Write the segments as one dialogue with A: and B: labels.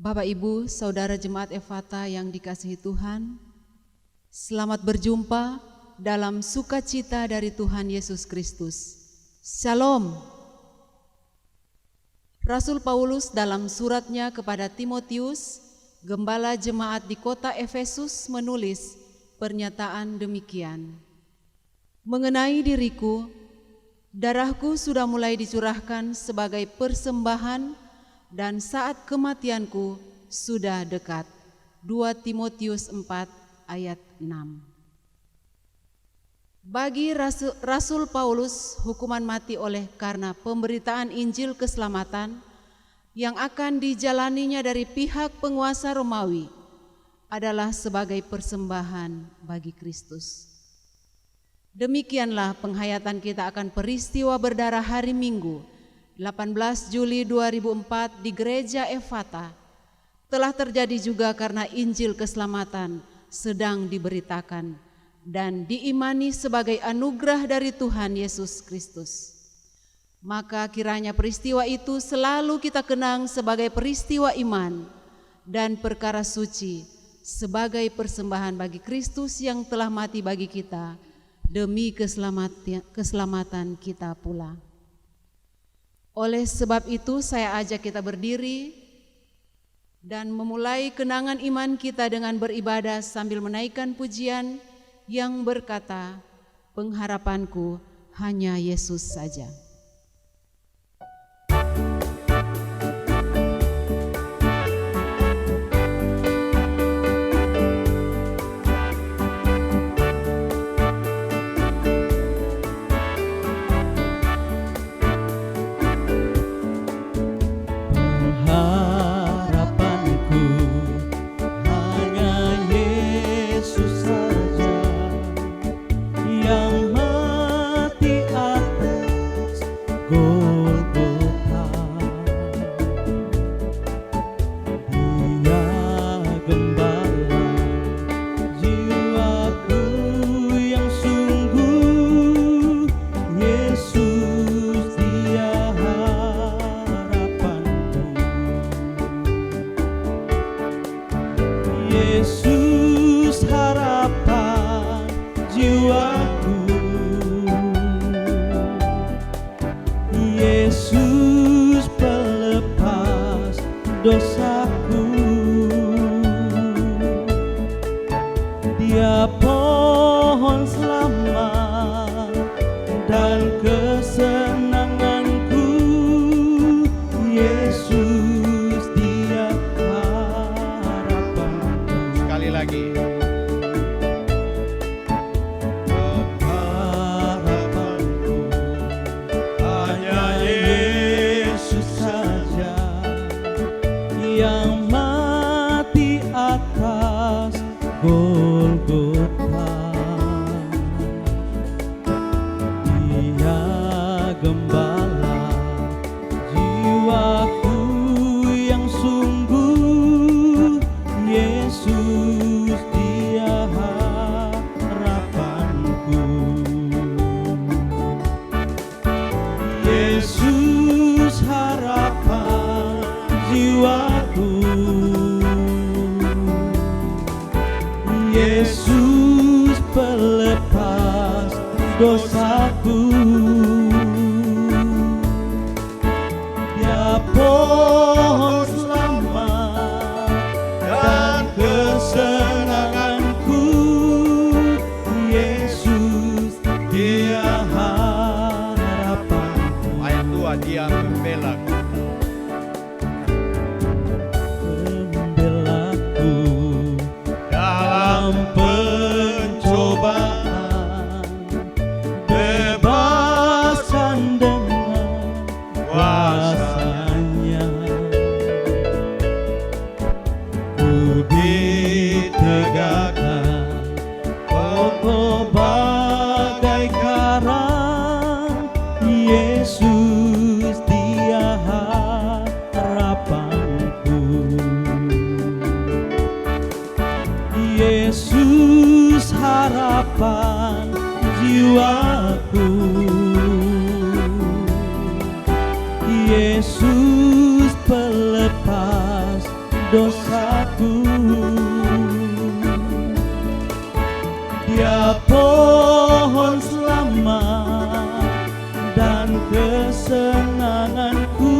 A: Bapak Ibu, Saudara Jemaat Efata yang dikasihi Tuhan, selamat berjumpa dalam sukacita dari Tuhan Yesus Kristus. Shalom. Rasul Paulus dalam suratnya kepada Timotius, gembala jemaat di kota Efesus, menulis pernyataan demikian. Mengenai diriku, darahku sudah mulai dicurahkan sebagai persembahan dan saat kematianku sudah dekat. 2 Timotius 4 ayat 6. Bagi Rasul Paulus, hukuman mati oleh karena pemberitaan Injil keselamatan yang akan dijalaninya dari pihak penguasa Romawi adalah sebagai persembahan bagi Kristus. Demikianlah penghayatan kita akan peristiwa berdarah hari Minggu 18 Juli 2004 di Gereja Efata telah terjadi juga karena Injil keselamatan sedang diberitakan dan diimani sebagai anugerah dari Tuhan Yesus Kristus. Maka kiranya peristiwa itu selalu kita kenang sebagai peristiwa iman dan perkara suci sebagai persembahan bagi Kristus yang telah mati bagi kita demi keselamatan kita pula. Oleh sebab itu saya ajak kita berdiri dan memulai kenangan iman kita dengan beribadah sambil menaikkan pujian yang berkata, pengharapanku hanya Yesus saja.
B: Yesus harapan jiwaku, Yesus pelepas dosaku. Dia pohon selamat dan kesenanganku, Yesus dia harapan. Sekali lagi. Harapanku hanya Yesus saja yang mati atas Golgota. Dia gembala jiwaku yang sungguh, Yesus dia harapanku. Yesus harapan jiwaku, Yesus pelepas dosaku. Dia pohon selamat dan kesenanganku, Yesus dia harapanku.
C: Ayat 2, dia membelaku.
B: Membelaku dalam pencobaan, bebaskan dengan kuasa-Nya. Ku ditegakkan kokoh bagai karang, Yesus dia harapanku. Yesus harapan jiwaku, Yesus pelepas dosaku. Dia pohon selamat dan kesenanganku,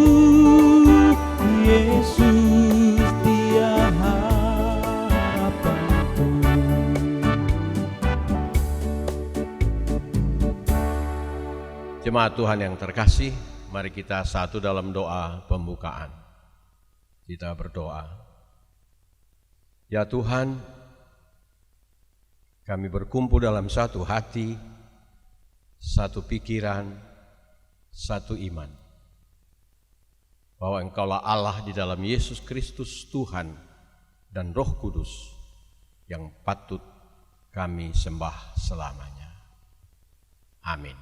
B: Yesus dia harapanku.
C: Jemaat Tuhan yang terkasih, mari kita satu dalam doa pembukaan. Kita berdoa. Ya Tuhan, kami berkumpul dalam satu hati, satu pikiran, satu iman. Bahwa Engkaulah Allah di dalam Yesus Kristus Tuhan dan Roh Kudus yang patut kami sembah selamanya. Amin.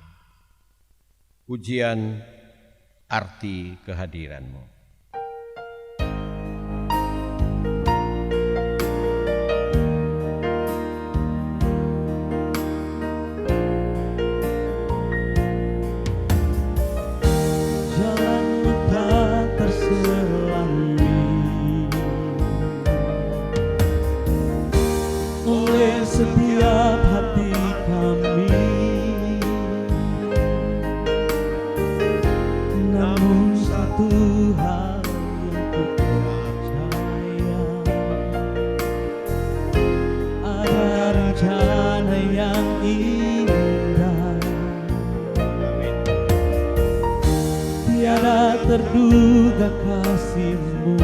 C: Pujian arti kehadiran-Mu.
B: Jalan-Mu tak terselami oleh setiap hati kami. Namun satu hal yang ku percaya, ada rencana yang indah, tiada terduga kasih-Mu.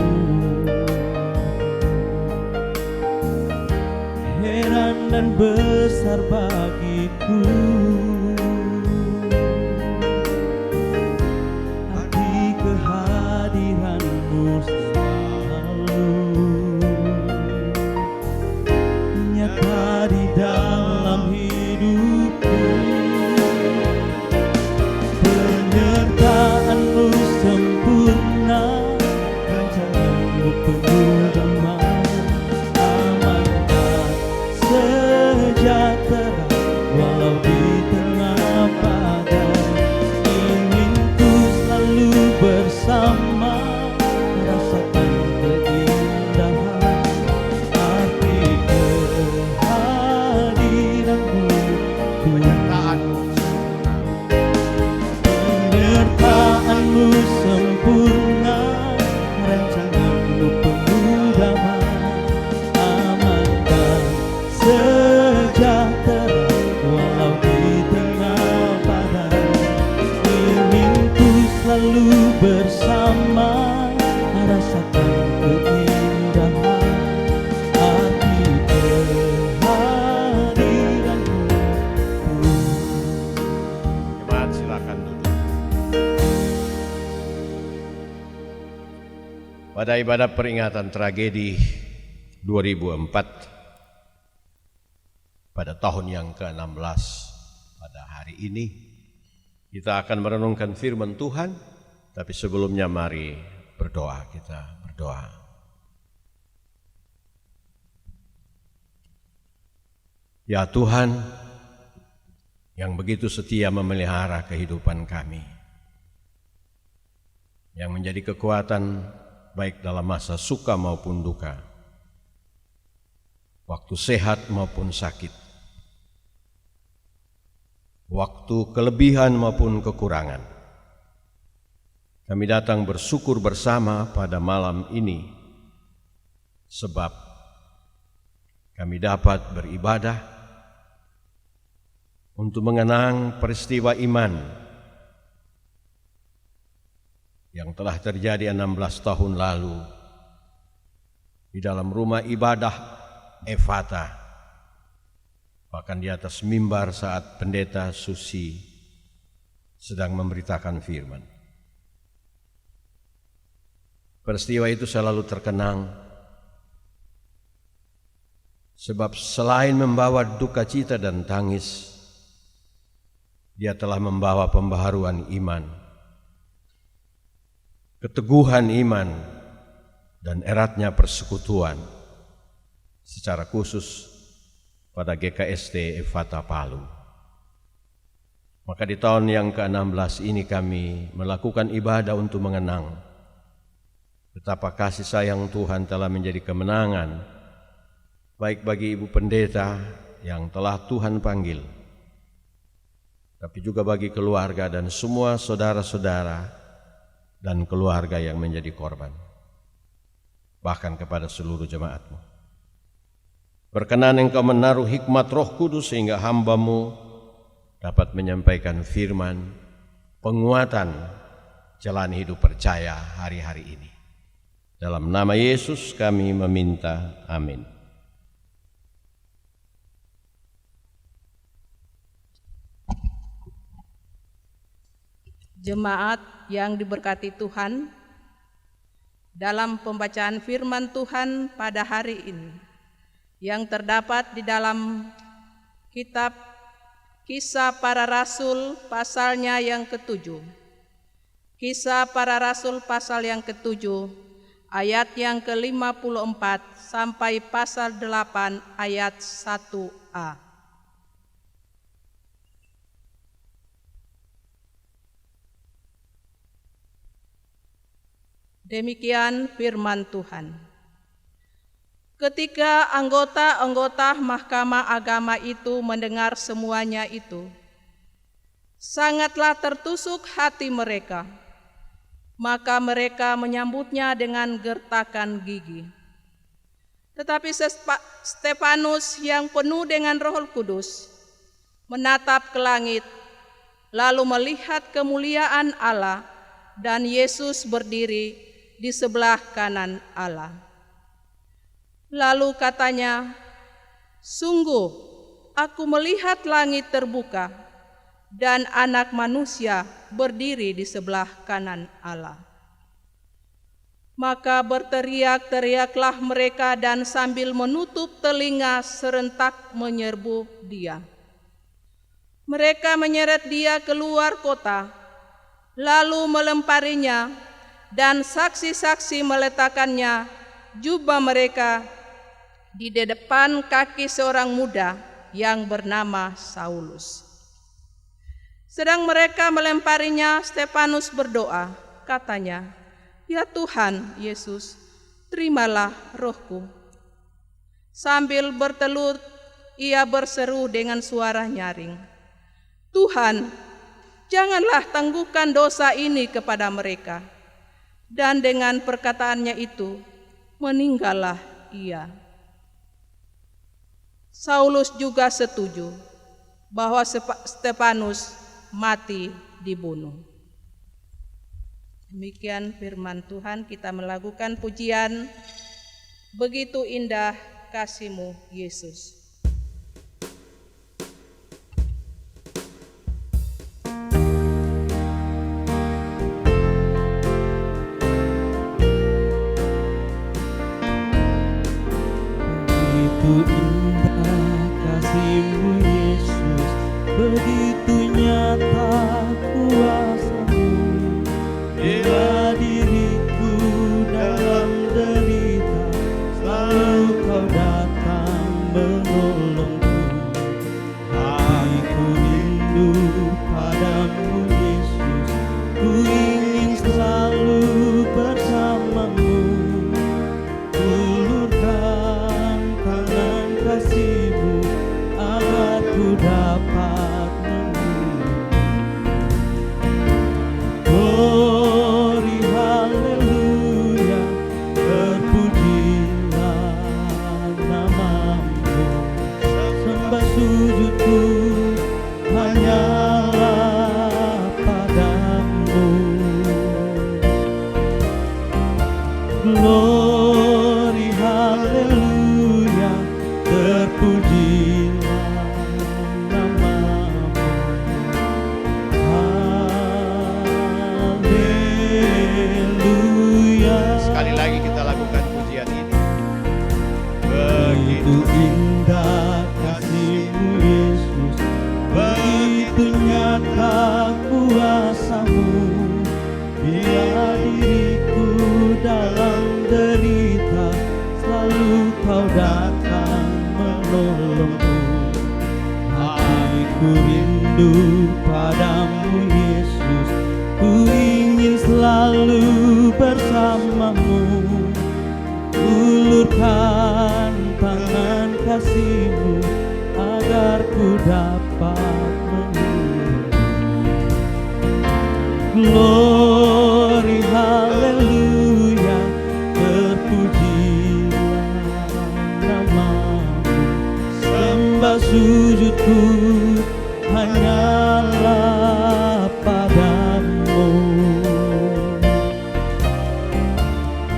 B: Heran dan besar bagiku arti kehadiran-Mu selalu nyata di dalam hidupku. Penyertaan-Mu sempurna, rancangan-Mu penuh damai, aman dan sejahtera walau di tengah badai. Ingin ku selalu bersama, rasakan keindahan arti kehadiran-Mu. Penyertaan-Mu sempurna, rancangan-Mu penuh damai, aman dan sejahtera walau di tengah badai. Ingin ku selalu bersama, rasakan keindahan arti kehadiran-Mu.
C: Jemaat silakan duduk. Pada ibadah peringatan tragedi 2004 pada tahun yang ke-16 pada hari ini kita akan merenungkan firman Tuhan, tapi sebelumnya mari berdoa. Kita berdoa. Ya Tuhan yang begitu setia memelihara kehidupan kami, yang menjadi kekuatan baik dalam masa suka maupun duka, waktu sehat maupun sakit, waktu kelebihan maupun kekurangan. Kami datang bersyukur bersama pada malam ini, sebab kami dapat beribadah untuk mengenang peristiwa iman yang telah terjadi 16 tahun lalu di dalam rumah ibadah Efata, bahkan di atas mimbar saat pendeta Susi sedang memberitakan firman. Peristiwa itu selalu terkenang sebab selain membawa duka cita dan tangis, dia telah membawa pembaharuan iman, keteguhan iman, dan eratnya persekutuan, secara khusus pada GKST Efata Palu. Maka di tahun yang ke-16 ini kami melakukan ibadah untuk mengenang betapa kasih sayang Tuhan telah menjadi kemenangan, baik bagi Ibu Pendeta yang telah Tuhan panggil, tapi juga bagi keluarga dan semua saudara-saudara dan keluarga yang menjadi korban, bahkan kepada seluruh jemaat-Mu. Berkenan Engkau menaruh hikmat Roh Kudus sehingga hamba-Mu dapat menyampaikan firman, penguatan jalan hidup percaya hari-hari ini. Dalam nama Yesus kami meminta, amin.
D: Jemaat yang diberkati Tuhan, dalam pembacaan firman Tuhan pada hari ini yang terdapat di dalam kitab Kisah Para Rasul pasalnya yang ke-7. Kisah Para Rasul pasal yang ke-7 ayat yang ke-54 sampai pasal 8 ayat 1a. Demikian firman Tuhan. Ketika anggota-anggota Mahkamah Agama itu mendengar semuanya itu, sangatlah tertusuk hati mereka. Maka mereka menyambutnya dengan gertakan gigi. Tetapi Stefanus yang penuh dengan Roh Kudus menatap ke langit, lalu melihat kemuliaan Allah dan Yesus berdiri di sebelah kanan Allah. Lalu katanya, "Sungguh, aku melihat langit terbuka dan Anak Manusia berdiri di sebelah kanan Allah." Maka berteriak-teriaklah mereka dan sambil menutup telinga serentak menyerbu dia. Mereka menyeret dia keluar kota, lalu melemparinya, dan saksi-saksi meletakkannya jubah mereka di depan kaki seorang muda yang bernama Saulus. Sedang mereka melemparinya, Stefanus berdoa, katanya, "Ya Tuhan Yesus, terimalah rohku." Sambil bertelut, ia berseru dengan suara nyaring, "Tuhan, janganlah tangguhkan dosa ini kepada mereka." Dan dengan perkataannya itu, meninggallah ia. Saulus juga setuju bahwa Stefanus mati dibunuh. Demikian firman Tuhan. Kita melakukan pujian, "Begitu indah kasih-Mu Yesus."
B: Begitu indah kasih-Mu Yesus, begitu nyata kuasa-Mu. Bila diriku dalam derita, selalu Kau datang menolongku. Hatiku rindu padamu Yesus, ku ingin selalu bersama-Mu. Ulurkan tangan kasih kasih-Mu agar ku dapat mengerti. Glory haleluya, terpujilah nama-Mu. Sembah sujudku hanyalah padamu.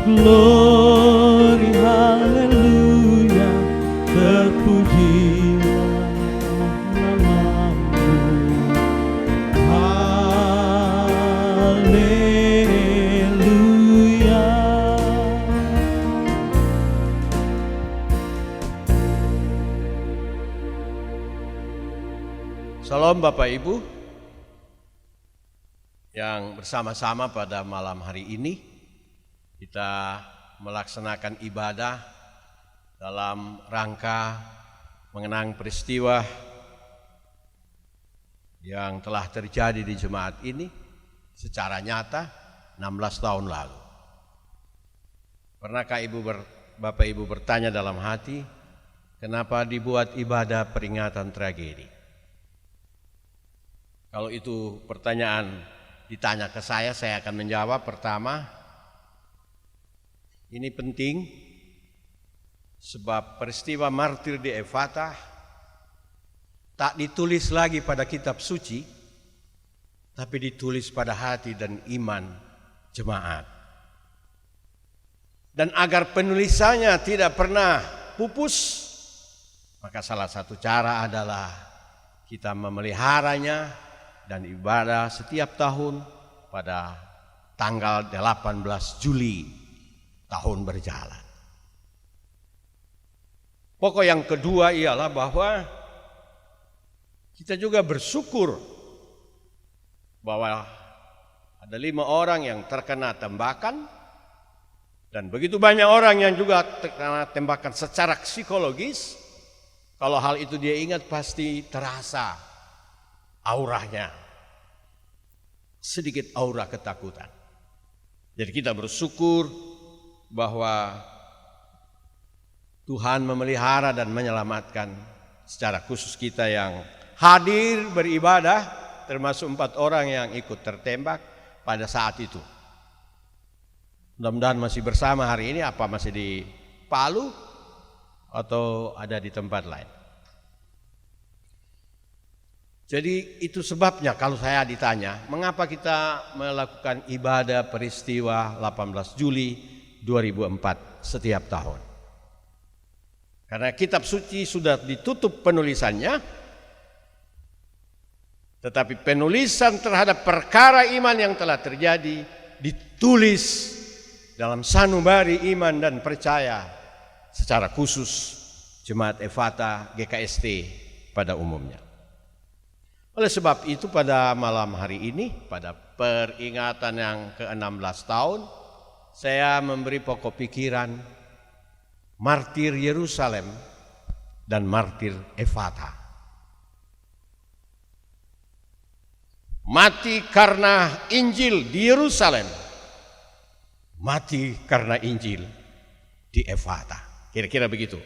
B: Glory haleluya, terpujilah nama-Mu. Haleluya.
C: Salam Bapak Ibu yang bersama-sama pada malam hari ini kita melaksanakan ibadah dalam rangka mengenang peristiwa yang telah terjadi di jemaat ini secara nyata 16 tahun lalu. Pernahkah Bapak Ibu bertanya dalam hati, kenapa dibuat ibadah peringatan tragedi? Kalau itu pertanyaan ditanya ke saya akan menjawab. Pertama, ini penting sebab peristiwa martir di Efata tak ditulis lagi pada kitab suci, tapi ditulis pada hati dan iman jemaat. Dan agar penulisannya tidak pernah pupus, maka salah satu cara adalah kita memeliharanya dan ibadah setiap tahun pada tanggal 18 Juli tahun berjalan. Pokok yang kedua ialah bahwa kita juga bersyukur bahwa ada 5 orang yang terkena tembakan dan begitu banyak orang yang juga terkena tembakan secara psikologis. Kalau hal itu dia ingat pasti terasa auranya, sedikit aura ketakutan. Jadi kita bersyukur bahwa Tuhan memelihara dan menyelamatkan secara khusus kita yang hadir beribadah, termasuk 4 orang yang ikut tertembak pada saat itu. Mudah-mudahan masih bersama hari ini, apa masih di Palu atau ada di tempat lain. Jadi itu sebabnya kalau saya ditanya, mengapa kita melakukan ibadah peristiwa 18 Juli 2004 setiap tahun? Karena kitab suci sudah ditutup penulisannya, tetapi penulisan terhadap perkara iman yang telah terjadi ditulis dalam sanubari iman dan percaya secara khusus Jemaat Efata GKST pada umumnya. Oleh sebab itu pada malam hari ini, pada peringatan yang ke-16 tahun, saya memberi pokok pikiran martir Yerusalem dan martir Efata. Mati karena Injil di Yerusalem, mati karena Injil di Efata. Kira-kira begitu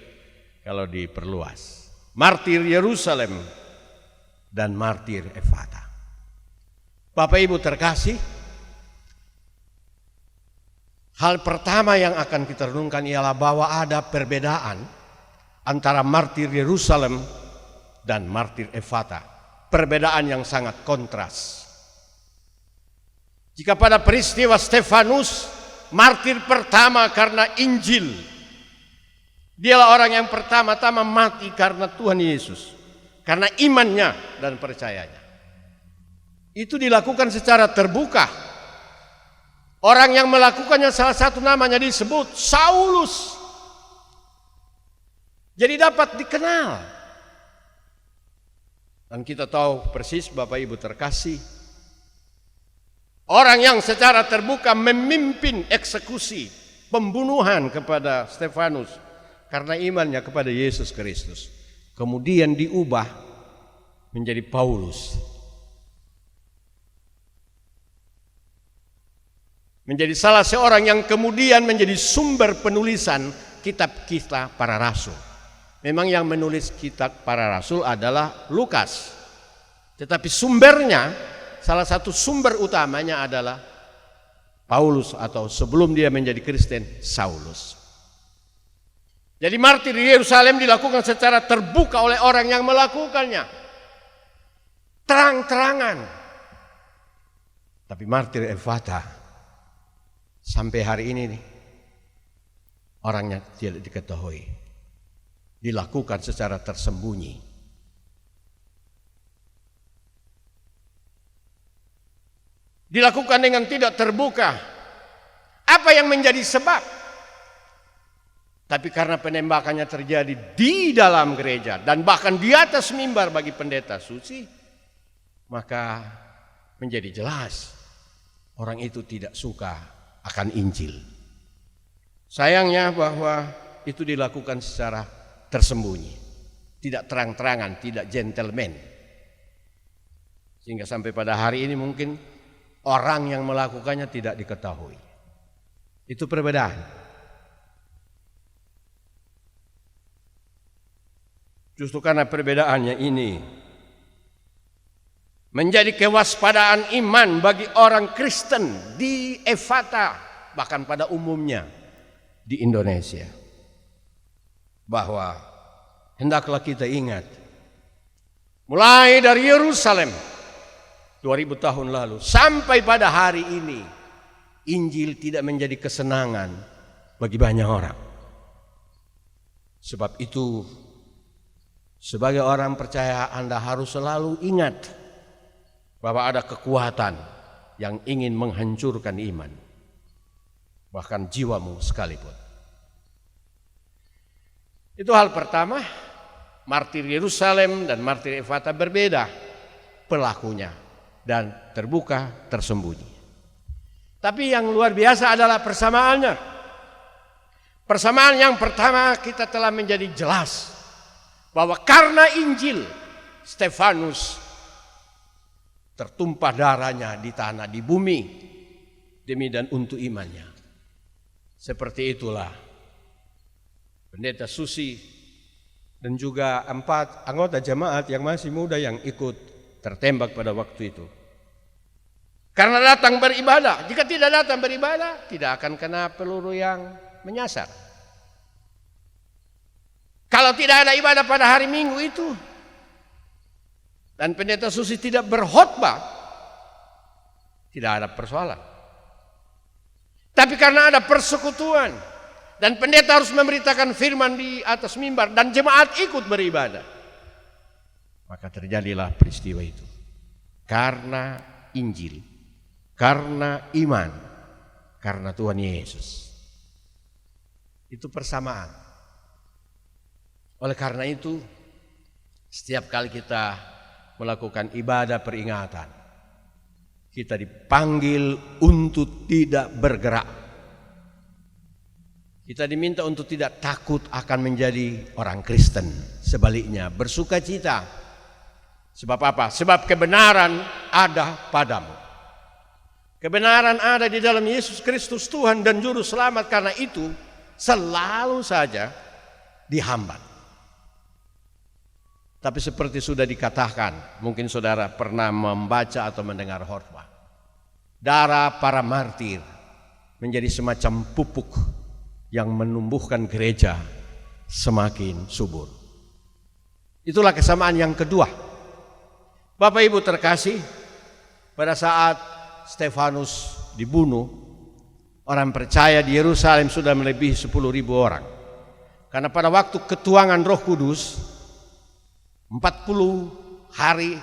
C: kalau diperluas. Martir Yerusalem dan martir Efata. Bapak Ibu terkasih, hal pertama yang akan kita renungkan ialah bahwa ada perbedaan antara martir Yerusalem dan martir Efata. Perbedaan yang sangat kontras. Jika pada peristiwa Stefanus, martir pertama karena Injil, dialah orang yang pertama-tama mati karena Tuhan Yesus, karena imannya dan percayanya. Itu dilakukan secara terbuka. Orang yang melakukannya salah satu namanya disebut Saulus. Jadi dapat dikenal. Dan kita tahu persis Bapak Ibu terkasih, orang yang secara terbuka memimpin eksekusi pembunuhan kepada Stefanus karena imannya kepada Yesus Kristus, kemudian diubah menjadi Paulus, menjadi salah seorang yang kemudian menjadi sumber penulisan kitab kisah para rasul. Memang yang menulis kitab para rasul adalah Lukas. Tetapi sumbernya, salah satu sumber utamanya adalah Paulus, atau sebelum dia menjadi Kristen, Saulus. Jadi martir di Yerusalem dilakukan secara terbuka oleh orang yang melakukannya, terang-terangan. Tapi martir Efata sampai hari ini nih, orangnya tidak diketahui, dilakukan secara tersembunyi. Dilakukan dengan tidak terbuka. Apa yang menjadi sebab? Tapi karena penembakannya terjadi di dalam gereja dan bahkan di atas mimbar bagi pendeta suci, maka menjadi jelas orang itu tidak suka akan Injil. Sayangnya bahwa itu dilakukan secara tersembunyi, tidak terang-terangan, tidak gentleman. Sehingga sampai pada hari ini mungkin orang yang melakukannya tidak diketahui. Itu perbedaan. Justru karena perbedaannya ini menjadi kewaspadaan iman bagi orang Kristen di Efata, bahkan pada umumnya di Indonesia, bahwa hendaklah kita ingat, mulai dari Yerusalem 2000 tahun lalu sampai pada hari ini, Injil tidak menjadi kesenangan bagi banyak orang. Sebab itu, sebagai orang percaya, Anda harus selalu ingat bahwa ada kekuatan yang ingin menghancurkan iman, bahkan jiwamu sekalipun. Itu hal pertama. Martir Yerusalem dan martir Efata berbeda pelakunya dan terbuka tersembunyi. Tapi yang luar biasa adalah persamaannya. Persamaan yang pertama, kita telah menjadi jelas bahwa karena Injil, Stefanus tertumpah darahnya di tanah, di bumi, demi dan untuk imannya. Seperti itulah pendeta Susi dan juga 4 anggota jemaat yang masih muda yang ikut tertembak pada waktu itu. Karena datang beribadah. Jika tidak datang beribadah, tidak akan kena peluru yang menyasar. Kalau tidak ada ibadah pada hari Minggu itu, dan pendeta Susi tidak berkhotbah, tidak ada persoalan. Tapi karena ada persekutuan, dan pendeta harus memberitakan firman di atas mimbar, dan jemaat ikut beribadah, maka terjadilah peristiwa itu. Karena Injil, karena iman, karena Tuhan Yesus. Itu persamaan. Oleh karena itu, setiap kali kita melakukan ibadah peringatan, kita dipanggil untuk tidak bergerak. Kita diminta untuk tidak takut akan menjadi orang Kristen. Sebaliknya, bersukacita. Sebab apa? Sebab kebenaran ada padamu. Kebenaran ada di dalam Yesus Kristus Tuhan dan Juru Selamat. Karena itu selalu saja dihambat. Tapi seperti sudah dikatakan, mungkin saudara pernah membaca atau mendengar khotbah, darah para martir menjadi semacam pupuk yang menumbuhkan gereja semakin subur. Itulah kesamaan yang kedua. Bapak Ibu terkasih, pada saat Stefanus dibunuh, orang percaya di Yerusalem sudah melebihi 10.000 orang. Karena pada waktu ketuangan Roh Kudus, 40 hari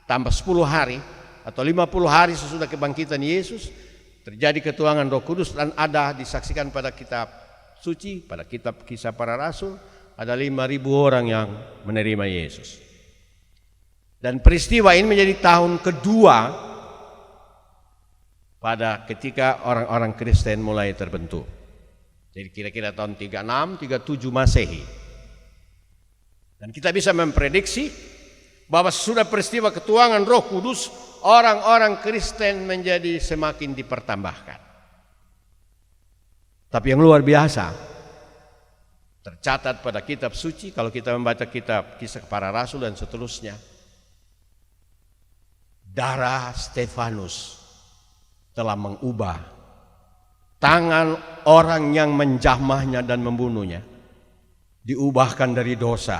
C: tambah 10 hari atau 50 hari sesudah kebangkitan Yesus, terjadi ketuangan Roh Kudus, dan ada disaksikan pada kitab suci, pada kitab Kisah Para Rasul, ada 5.000 orang yang menerima Yesus. Dan peristiwa ini menjadi tahun kedua pada ketika orang-orang Kristen mulai terbentuk. Jadi kira-kira tahun 36, 37 Masehi. Dan kita bisa memprediksi bahwa sudah peristiwa ketuangan Roh Kudus, orang-orang Kristen menjadi semakin dipertambahkan. Tapi yang luar biasa, tercatat pada kitab suci. Kalau kita membaca kitab Kisah Para Rasul dan seterusnya, darah Stefanus telah mengubah tangan orang yang menjamahnya dan membunuhnya, diubahkan dari dosa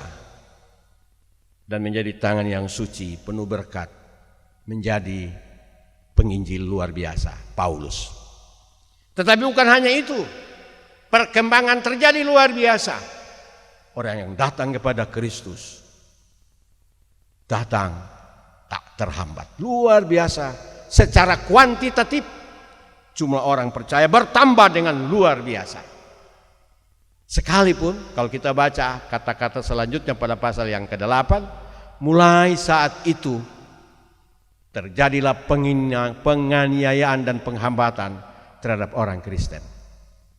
C: dan menjadi tangan yang suci, penuh berkat, menjadi penginjil luar biasa, Paulus. Tetapi bukan hanya itu, perkembangan terjadi luar biasa. Orang yang datang kepada Kristus datang tak terhambat, luar biasa. Secara kuantitatif jumlah orang percaya bertambah dengan luar biasa. Sekalipun kalau kita baca kata-kata selanjutnya pada pasal yang ke-8, mulai saat itu terjadilah penganiayaan dan penghambatan terhadap orang Kristen,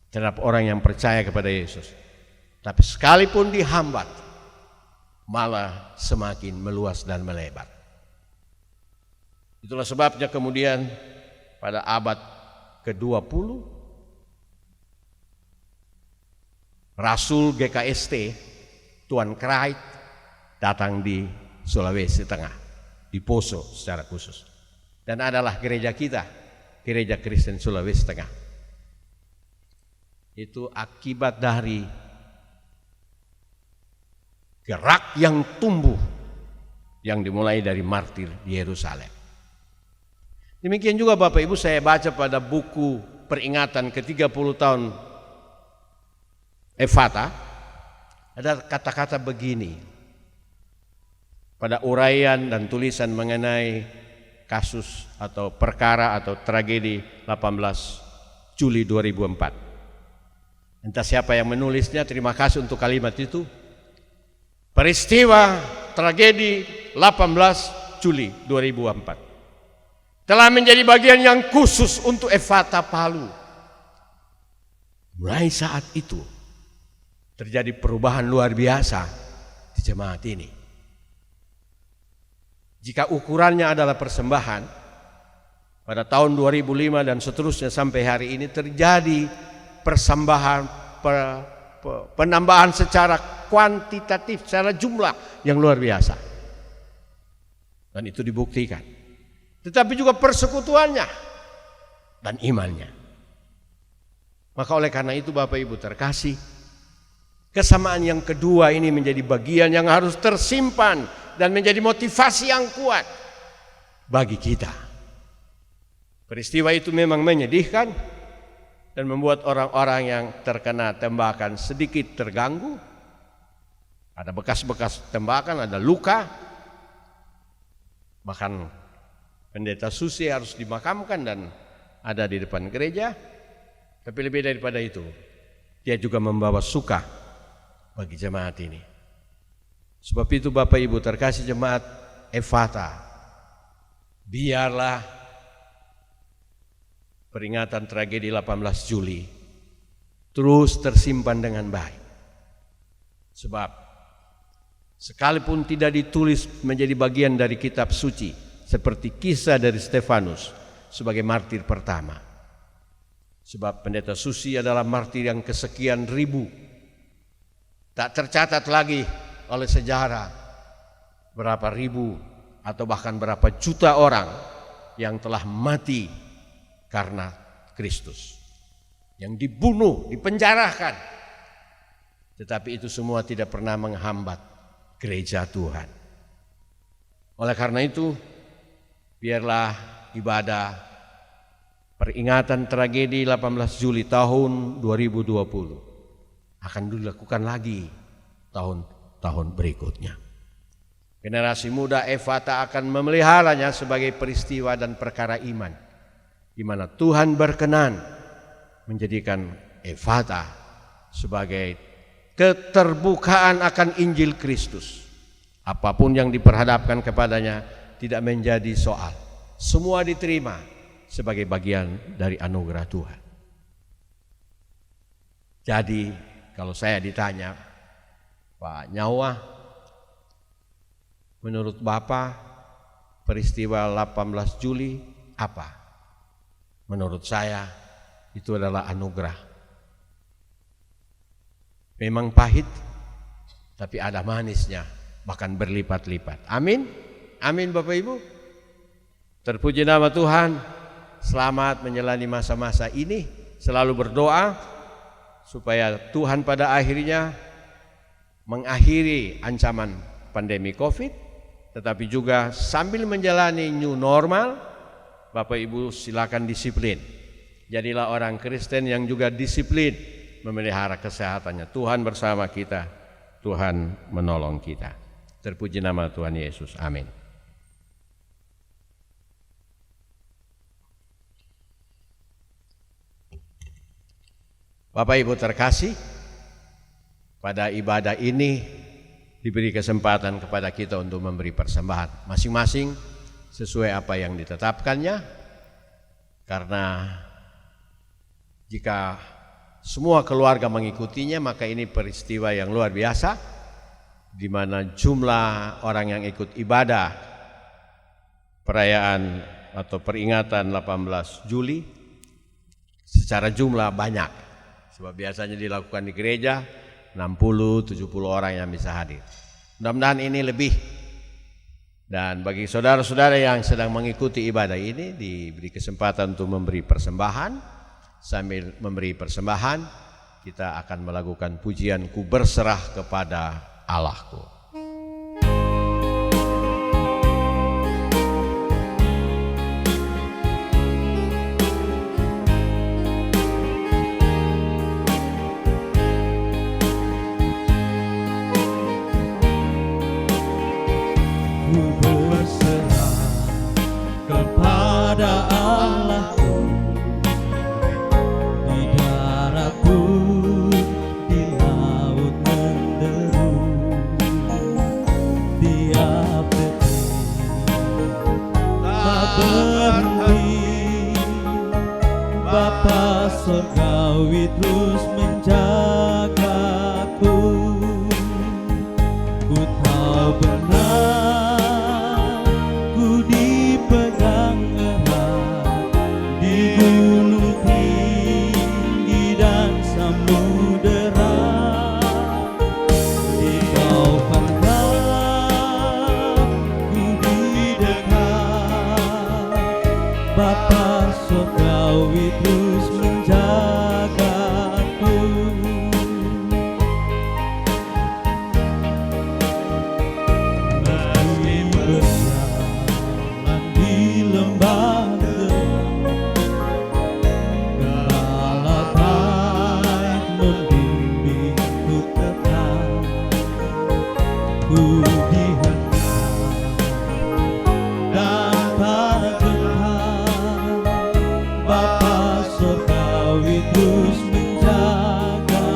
C: terhadap orang yang percaya kepada Yesus. Tapi sekalipun dihambat, malah semakin meluas dan melebar. Itulah sebabnya kemudian pada abad ke-20 Rasul GKST Tuan Krait datang di Sulawesi Tengah, di Poso secara khusus, dan adalah gereja kita, Gereja Kristen Sulawesi Tengah. Itu akibat dari gerak yang tumbuh yang dimulai dari martir Yerusalem. Demikian juga Bapak Ibu, saya baca pada buku peringatan ke-30 tahun Efata, ada kata-kata begini pada uraian dan tulisan mengenai kasus atau perkara atau tragedi 18 Juli 2004. Entah siapa yang menulisnya, terima kasih untuk kalimat itu. Peristiwa tragedi 18 Juli 2004 telah menjadi bagian yang khusus untuk Efata Palu. Mulai saat itu terjadi perubahan luar biasa di jemaat ini. Jika ukurannya adalah persembahan, pada tahun 2005 dan seterusnya sampai hari ini terjadi persembahan, penambahan secara kuantitatif, secara jumlah yang luar biasa. Dan itu dibuktikan. Tetapi juga persekutuannya dan imannya. Maka oleh karena itu Bapak Ibu terkasih, kesamaan yang kedua ini menjadi bagian yang harus tersimpan dan menjadi motivasi yang kuat bagi kita. Peristiwa itu memang menyedihkan dan membuat orang-orang yang terkena tembakan sedikit terganggu. Ada bekas-bekas tembakan, ada luka. Bahkan Pendeta Susi harus dimakamkan dan ada di depan gereja. Tapi lebih daripada itu, dia juga membawa suka bagi jemaat ini. Sebab itu Bapak Ibu terkasih jemaat Efata, biarlah peringatan tragedi 18 Juli terus tersimpan dengan baik. Sebab sekalipun tidak ditulis menjadi bagian dari kitab suci, seperti kisah dari Stefanus sebagai martir pertama. Sebab Pendeta Susi adalah martir yang kesekian ribu. Tak tercatat lagi oleh sejarah berapa ribu atau bahkan berapa juta orang yang telah mati karena Kristus, yang dibunuh, dipenjarakan. Tetapi itu semua tidak pernah menghambat gereja Tuhan. Oleh karena itu, biarlah ibadah peringatan tragedi 18 Juli tahun 2020 akan dilakukan lagi tahun-tahun berikutnya. Generasi muda Efata akan memeliharanya sebagai peristiwa dan perkara iman, di mana Tuhan berkenan menjadikan Efata sebagai keterbukaan akan Injil Kristus. Apapun yang diperhadapkan kepadanya tidak menjadi soal. Semua diterima sebagai bagian dari anugerah Tuhan. Jadi kalau saya ditanya, Pak Nyawa, menurut Bapak peristiwa 18 Juli apa? Menurut saya itu adalah anugerah. Memang pahit, tapi ada manisnya, bahkan berlipat-lipat. Amin. Amin Bapak Ibu. Terpuji nama Tuhan. Selamat menjalani masa-masa ini. Selalu berdoa supaya Tuhan pada akhirnya mengakhiri ancaman pandemi COVID, tetapi juga sambil menjalani new normal, Bapak Ibu silakan disiplin. Jadilah orang Kristen yang juga disiplin memelihara kesehatannya. Tuhan bersama kita, Tuhan menolong kita. Terpuji nama Tuhan Yesus. Amin. Bapak Ibu terkasih, pada ibadah ini diberi kesempatan kepada kita untuk memberi persembahan masing-masing sesuai apa yang ditetapkannya, karena jika semua keluarga mengikutinya maka ini peristiwa yang luar biasa, di mana jumlah orang yang ikut ibadah perayaan atau peringatan 18 Juli secara jumlah banyak. Sebab biasanya dilakukan di gereja 60-70 orang yang bisa hadir. Mudah-mudahan ini lebih. Dan bagi saudara-saudara yang sedang mengikuti ibadah ini diberi kesempatan untuk memberi persembahan. Sambil memberi persembahan, kita akan melakukan pujian Ku Berserah Kepada Allahku.
B: Bapa surgawi terus menjagaku. Ku tahu benar, ku dipegang erat di gunung tinggi dan samudera. Di kau pandang, ku didekat. Bapa surgawi terus menjagaku. Meski berjalan di lembah gelap, Gembala baik membimbingku tetap. Ku dihentak dan tak gentar, Bapa surgawi terus menjagaku.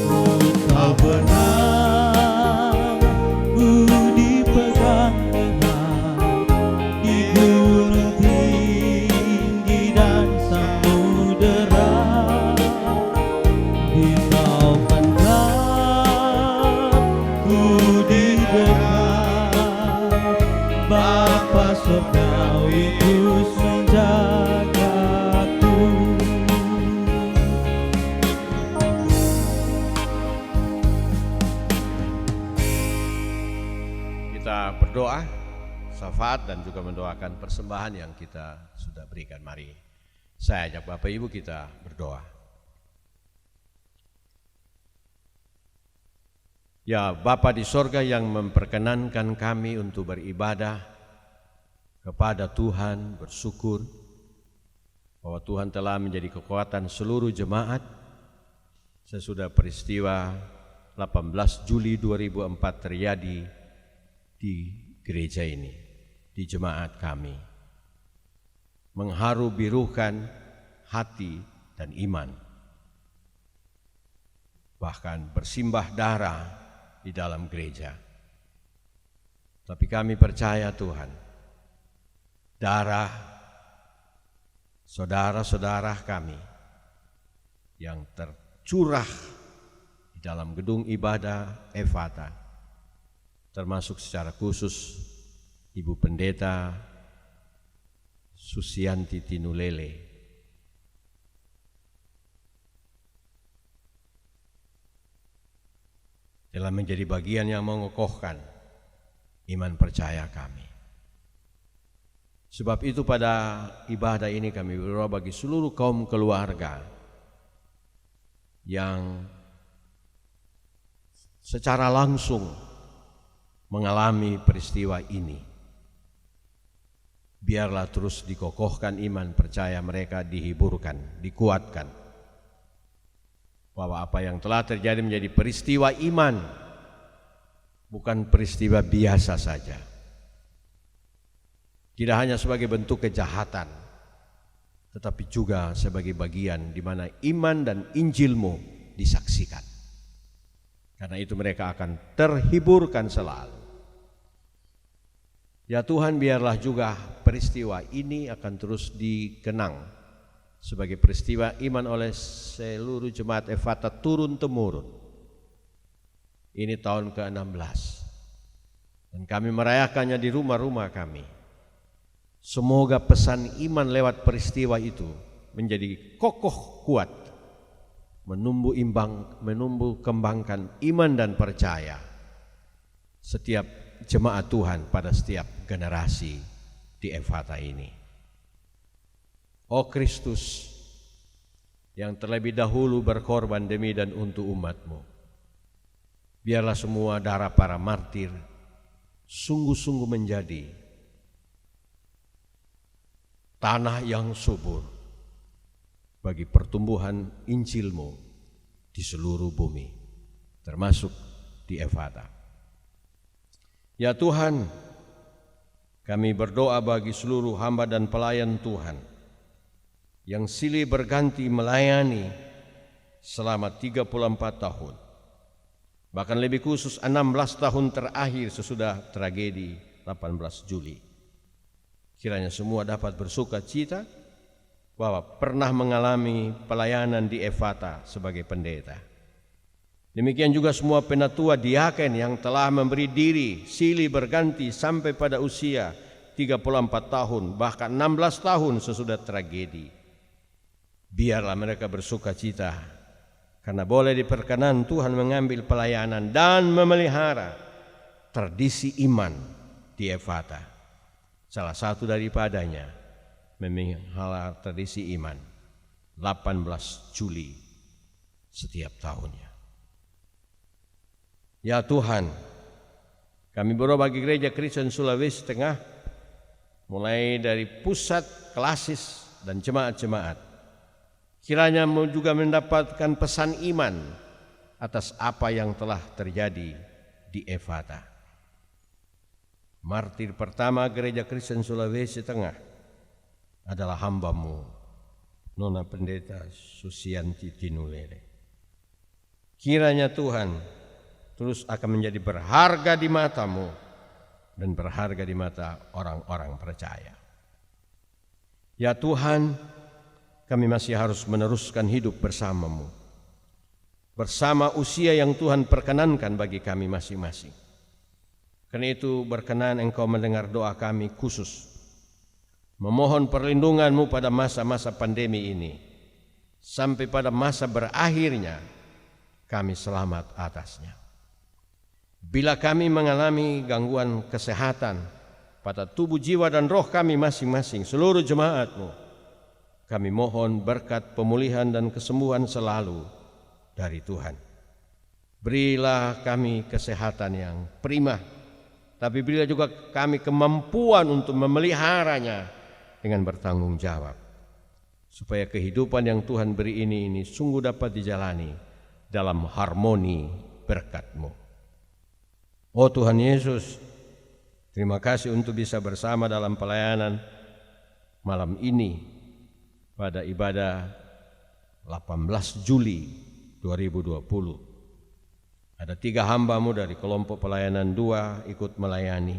B: Ku tahu benar, ku dipegang erat di gunung tinggi dan samudera. Di kau pandang, ku didekat. Bapa surgawi terus menjagaku.
C: Kita berdoa, syafaat dan juga mendoakan persembahan yang kita sudah berikan. Mari saya ajak Bapak Ibu kita berdoa. Ya Bapa di sorga yang memperkenankan kami untuk beribadah kepada Tuhan, bersyukur bahwa Tuhan telah menjadi kekuatan seluruh jemaat sesudah peristiwa 18 Juli 2004 terjadi di gereja ini, di jemaat kami, mengharu birukan hati dan iman, bahkan bersimbah darah di dalam gereja. Tapi kami percaya Tuhan, darah saudara-saudara kami yang tercurah di dalam gedung ibadah Efata, termasuk secara khusus Ibu Pendeta Susianti Tinulele, telah menjadi bagian yang mengokohkan iman percaya kami. Sebab itu pada ibadah ini kami berdoa bagi seluruh kaum keluarga yang secara langsung mengalami peristiwa ini. Biarlah terus dikokohkan iman percaya mereka, dihiburkan, dikuatkan, bahwa apa yang telah terjadi menjadi peristiwa iman, bukan peristiwa biasa saja. Tidak hanya sebagai bentuk kejahatan, tetapi juga sebagai bagian di mana iman dan Injil-Mu disaksikan. Karena itu mereka akan terhiburkan selalu. Ya Tuhan, biarlah juga peristiwa ini akan terus dikenang sebagai peristiwa iman oleh seluruh jemaat Efata turun-temurun. Ini tahun ke-16 dan kami merayakannya di rumah-rumah kami. Semoga pesan iman lewat peristiwa itu menjadi kokoh kuat, menumbuh kembangkan iman dan percaya setiap jemaat Tuhan pada setiap generasi di Efata ini. Oh Kristus yang terlebih dahulu berkorban demi dan untuk umat-Mu, biarlah semua darah para martir sungguh-sungguh menjadi tanah yang subur bagi pertumbuhan Injil-Mu di seluruh bumi, termasuk di Efata. Ya Tuhan, kami berdoa bagi seluruh hamba dan pelayan Tuhan yang silih berganti melayani selama 34 tahun, bahkan lebih khusus 16 tahun terakhir sesudah tragedi 18 Juli. Kiranya semua dapat bersuka cita bahwa pernah mengalami pelayanan di Efata sebagai pendeta. Demikian juga semua penatua diaken yang telah memberi diri silih berganti sampai pada usia 34 tahun, bahkan 16 tahun sesudah tragedi. Biarlah mereka bersuka cita karena boleh diperkenan Tuhan mengambil pelayanan dan memelihara tradisi iman di Efata. Salah satu daripadanya memelihara tradisi iman 18 Juli setiap tahunnya. Ya Tuhan, kami berdoa bagi Gereja Kristen Sulawesi Tengah, mulai dari pusat, klasis, dan jemaat-jemaat. Kiranya juga mendapatkan pesan iman atas apa yang telah terjadi di Efata. Martir pertama Gereja Kristen Sulawesi Tengah adalah hamba-Mu, Nona Pendeta Susianti Tinulele. Kiranya Tuhan terus akan menjadi berharga di mata-Mu dan berharga di mata orang-orang percaya. Ya Tuhan, kami masih harus meneruskan hidup bersama-Mu, bersama usia yang Tuhan perkenankan bagi kami masing-masing. Karena itu berkenan Engkau mendengar doa kami khusus, memohon perlindungan-Mu pada masa-masa pandemi ini, sampai pada masa berakhirnya kami selamat atasnya. Bila kami mengalami gangguan kesehatan pada tubuh, jiwa, dan roh kami masing-masing, seluruh jemaat-Mu, kami mohon berkat pemulihan dan kesembuhan selalu dari Tuhan. Berilah kami kesehatan yang prima, tapi berilah juga kami kemampuan untuk memeliharanya dengan bertanggung jawab, supaya kehidupan yang Tuhan beri ini sungguh dapat dijalani dalam harmoni berkat-Mu. Oh Tuhan Yesus, terima kasih untuk bisa bersama dalam pelayanan malam ini pada ibadah 18 Juli 2020. Ada 3 hamba-Mu dari kelompok pelayanan 2 ikut melayani.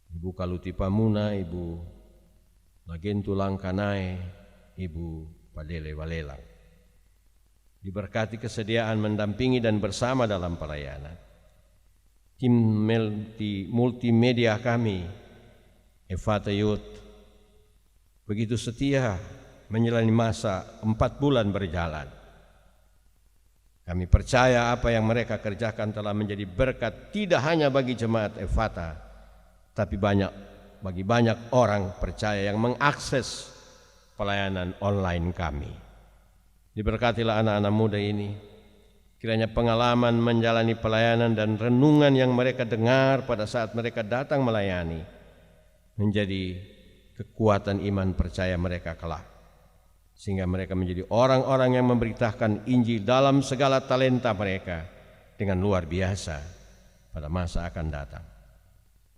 C: Ibu Kaluti Pamuna, Ibu Lagentu Langkanai, Ibu Padele Walelang. Diberkati kesediaan mendampingi dan bersama dalam pelayanan. Tim multimedia kami, Efata Youth, begitu setia menjalani masa 4 bulan berjalan. Kami percaya apa yang mereka kerjakan telah menjadi berkat tidak hanya bagi jemaat Efata, tapi bagi banyak orang percaya yang mengakses pelayanan online kami. Diberkatilah anak-anak muda ini. Kiranya pengalaman menjalani pelayanan dan renungan yang mereka dengar pada saat mereka datang melayani menjadi kekuatan iman percaya mereka kelak. Sehingga mereka menjadi orang-orang yang memberitakan Injil dalam segala talenta mereka dengan luar biasa pada masa akan datang.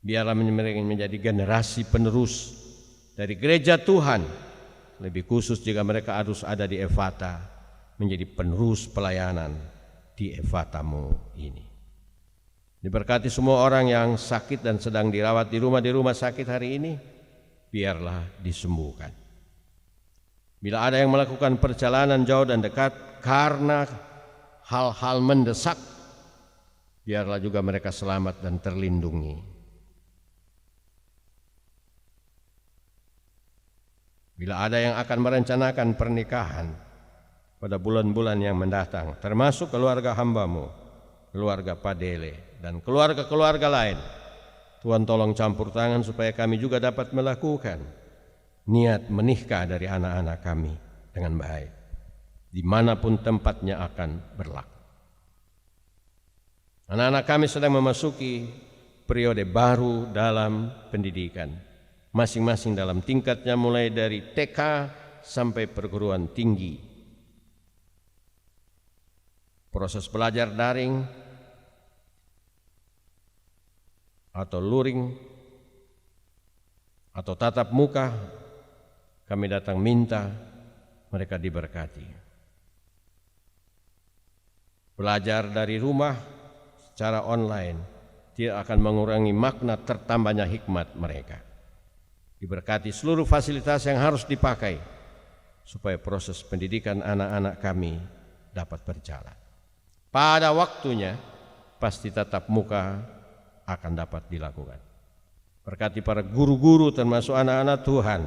C: Biarlah mereka menjadi generasi penerus dari gereja Tuhan, lebih khusus jika mereka harus ada di Efata, menjadi penerus pelayanan di Efatamu ini. Diberkati semua orang yang sakit dan sedang dirawat di rumah sakit hari ini, biarlah disembuhkan. Bila ada yang melakukan perjalanan jauh dan dekat karena hal-hal mendesak, biarlah juga mereka selamat dan terlindungi. Bila ada yang akan merencanakan pernikahan pada bulan-bulan yang mendatang, termasuk keluarga hamba-Mu, keluarga Padele, dan keluarga-keluarga lain, Tuhan tolong campur tangan supaya kami juga dapat melakukan niat menikah dari anak-anak kami dengan baik, dimanapun tempatnya akan berlaku. Anak-anak kami sedang memasuki periode baru dalam pendidikan, masing-masing dalam tingkatnya mulai dari TK sampai perguruan tinggi. Proses belajar daring atau luring atau tatap muka, kami datang minta mereka diberkati. Belajar dari rumah secara online tidak akan mengurangi makna tertambahnya hikmat mereka. Diberkati seluruh fasilitas yang harus dipakai supaya proses pendidikan anak-anak kami dapat berjalan. Pada waktunya pasti tatap muka akan dapat dilakukan. Berkati para guru-guru termasuk anak-anak Tuhan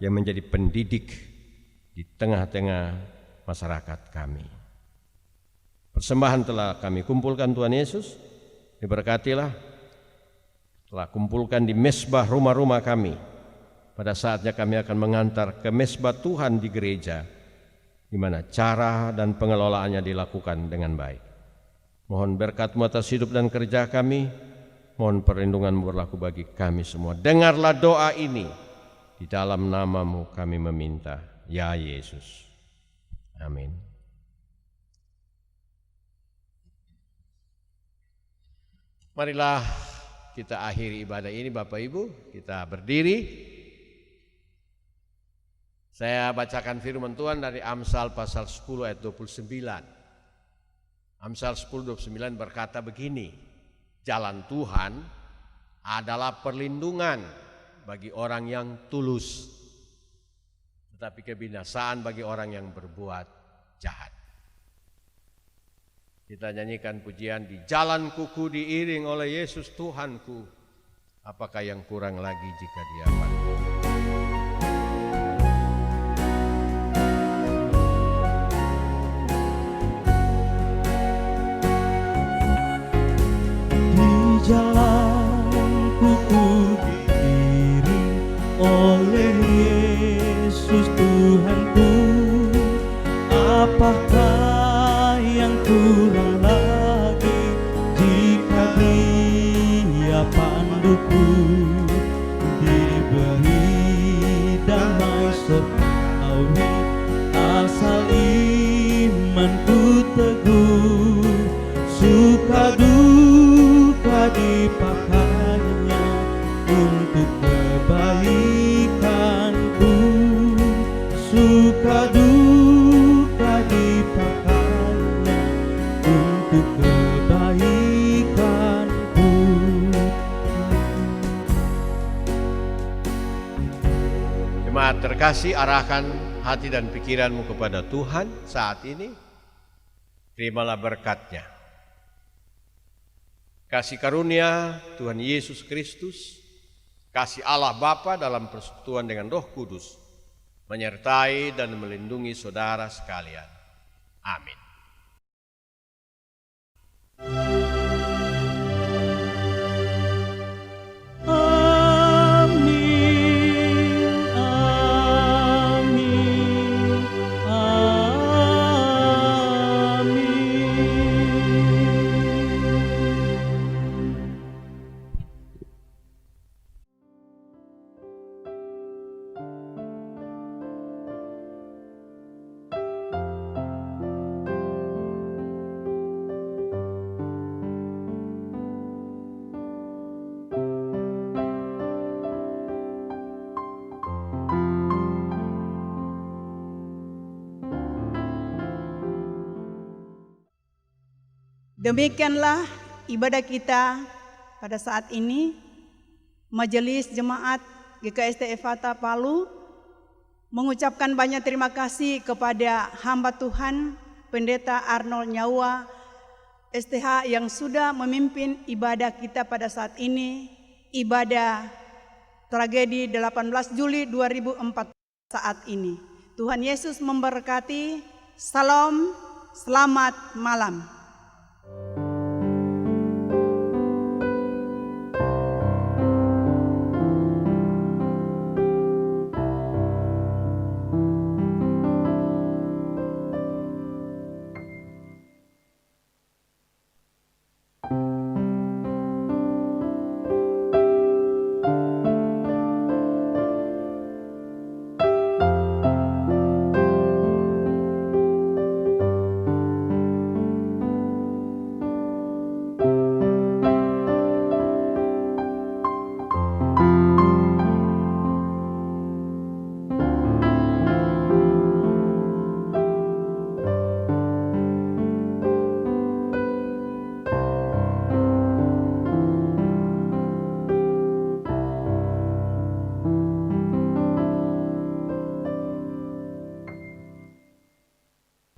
C: yang menjadi pendidik di tengah-tengah masyarakat kami. Persembahan telah kami kumpulkan Tuhan Yesus, diberkatilah, telah kumpulkan di mesbah rumah-rumah kami. Pada saatnya kami akan mengantar ke mesbah Tuhan di gereja, di mana cara dan pengelolaannya dilakukan dengan baik. Mohon berkat-Mu atas hidup dan kerja kami, mohon perlindungan-Mu berlaku bagi kami semua. Dengarlah doa ini. Di dalam nama-Mu kami meminta, ya Yesus. Amin. Marilah kita akhiri ibadah ini Bapak Ibu, kita berdiri. Saya bacakan firman Tuhan dari Amsal pasal 10 ayat 29. Amsal 10:29 berkata begini, jalan Tuhan adalah perlindungan bagi orang yang tulus, tetapi kebinasaan bagi orang yang berbuat jahat. Kita nyanyikan pujian, di jalanku ku diiring oleh Yesus Tuhanku, apakah yang kurang lagi jika Dia panggil.
B: Di jalanku ku diiring oleh Yesus Tuhanku, apakah yang kurang lagi jika Dia panduku, diberi damai surgawi asal imanku teguh, suka duka dipakainya untuk kebaikanku, suka duka dipakainya untuk kebaikanku.
C: Jemaat terkasih, arahkan hati dan pikiranmu kepada Tuhan saat ini. Terimalah berkat-Nya. Kasih karunia Tuhan Yesus Kristus, kasih Allah Bapa dalam persekutuan dengan Roh Kudus, menyertai dan melindungi saudara sekalian. Amin.
E: Demikianlah ibadah kita pada saat ini. Majelis Jemaat GKST Ephatha Palu mengucapkan banyak terima kasih kepada hamba Tuhan Pendeta Arnold Nyawa STH yang sudah memimpin ibadah kita pada saat ini, ibadah tragedi 18 Juli 2004 saat ini. Tuhan Yesus memberkati. Salam, selamat malam.